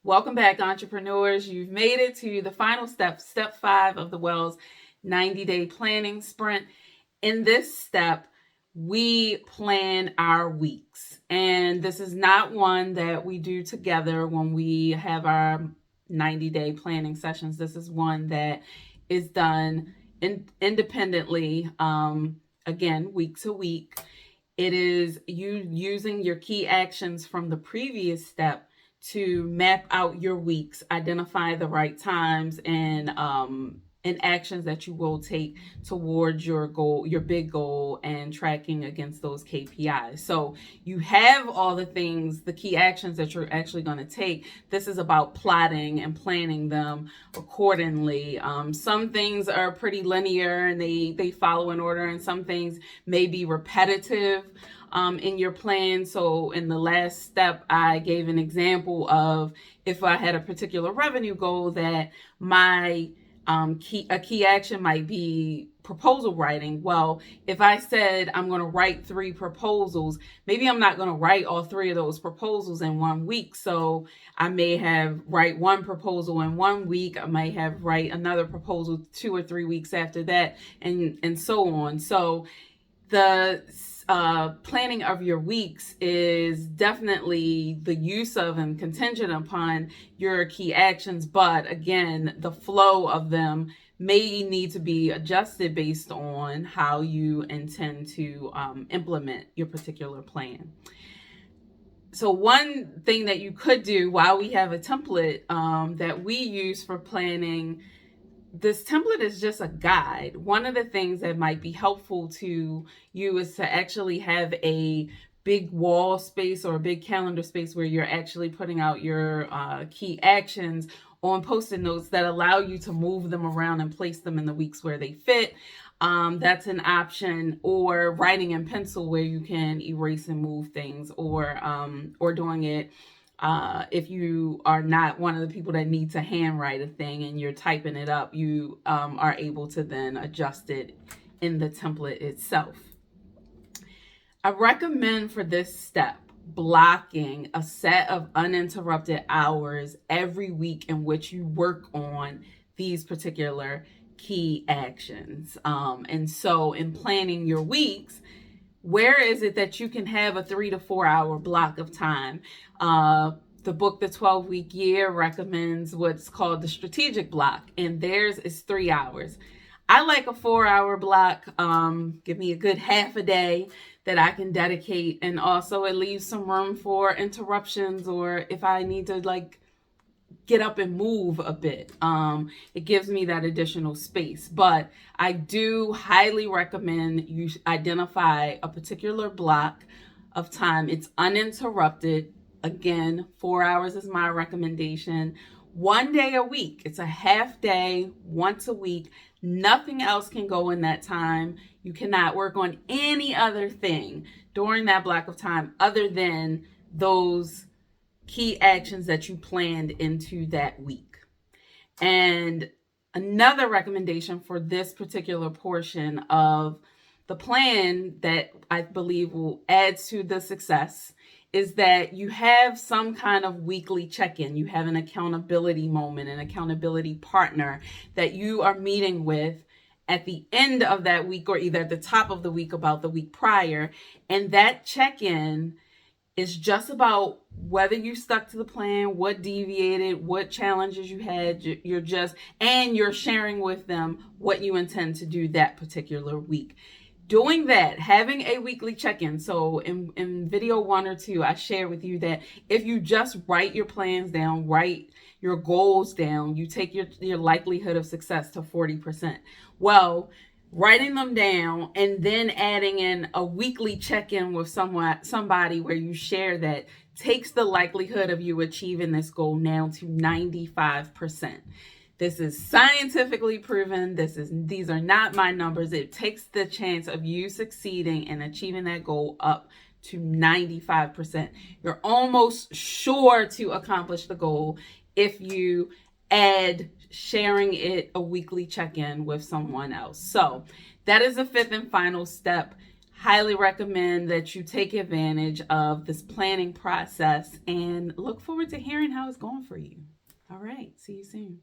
Welcome back, entrepreneurs. You've made it to the final step, step 5 of the Wells 90-day planning sprint. In this step, we plan our weeks. And this is not one that we do together when we have our 90-day planning sessions. This is one that is done independently, again, week to week. It is you using your key actions from the previous step to map out your weeks, identify the right times and actions that you will take towards your goal, your big goal, and tracking against those KPIs. So you have all the things, the key actions that you're actually going to take. This is about plotting and planning them accordingly. Some things are pretty linear and they follow in order, and some things may be repetitive in your plan. So in the last step, I gave an example of if I had a particular revenue goal that my key action might be proposal writing. Well, if I said I'm going to write 3 proposals, maybe I'm not going to write all 3 of those proposals in 1 week. So I may have write 1 proposal in 1 week. I might have write another proposal 2 or 3 weeks after that, and so on. So the planning of your weeks is definitely the use of and contingent upon your key actions. But again, the flow of them may need to be adjusted based on how you intend to implement your particular plan. So one thing that you could do while we have a template that we use for planning, this template is just a guide. One of the things that might be helpful to you is to actually have a big wall space or a big calendar space where you're actually putting out your key actions on Post-it notes that allow you to move them around and place them in the weeks where they fit. That's an option. Or writing in pencil where you can erase and move things, or doing it if you are not one of the people that need to handwrite a thing and you're typing it up, you are able to then adjust it in the template itself. I recommend for this step blocking a set of uninterrupted hours every week in which you work on these particular key actions. And so in planning your weeks, where is it that you can have a 3 to 4 hour block of time? The book, The 12-Week Year, recommends what's called the strategic block, and theirs is 3 hours. I like a 4-hour block. Give me a good half a day that I can dedicate, and also it leaves some room for interruptions, or if I need to get up and move a bit. It gives me that additional space. But I do highly recommend you identify a particular block of time. It's uninterrupted. Again, 4 hours is my recommendation. 1 day a week. It's a half day, once a week. Nothing else can go in that time. You cannot work on any other thing during that block of time other than those key actions that you planned into that week. And another recommendation for this particular portion of the plan that I believe will add to the success is that you have some kind of weekly check-in. You have an accountability moment, an accountability partner that you are meeting with at the end of that week, or either at the top of the week about the week prior. And that check-in is just about whether you stuck to the plan, what deviated, what challenges you had. You're sharing with them what you intend to do that particular week. Doing that, having a weekly check-in. So in video 1 or 2, I share with you that if you just write your plans down, write your goals down, you take your likelihood of success to 40%. Well, writing them down and then adding in a weekly check-in with somebody where you share that takes the likelihood of you achieving this goal now to 95%. This is scientifically proven. These are not my numbers. It takes the chance of you succeeding and achieving that goal up to 95%. You're almost sure to accomplish the goal if you add sharing it a weekly check-in with someone else. So that is the 5th and final step. Highly recommend that you take advantage of this planning process and look forward to hearing how it's going for you. All right, see you soon.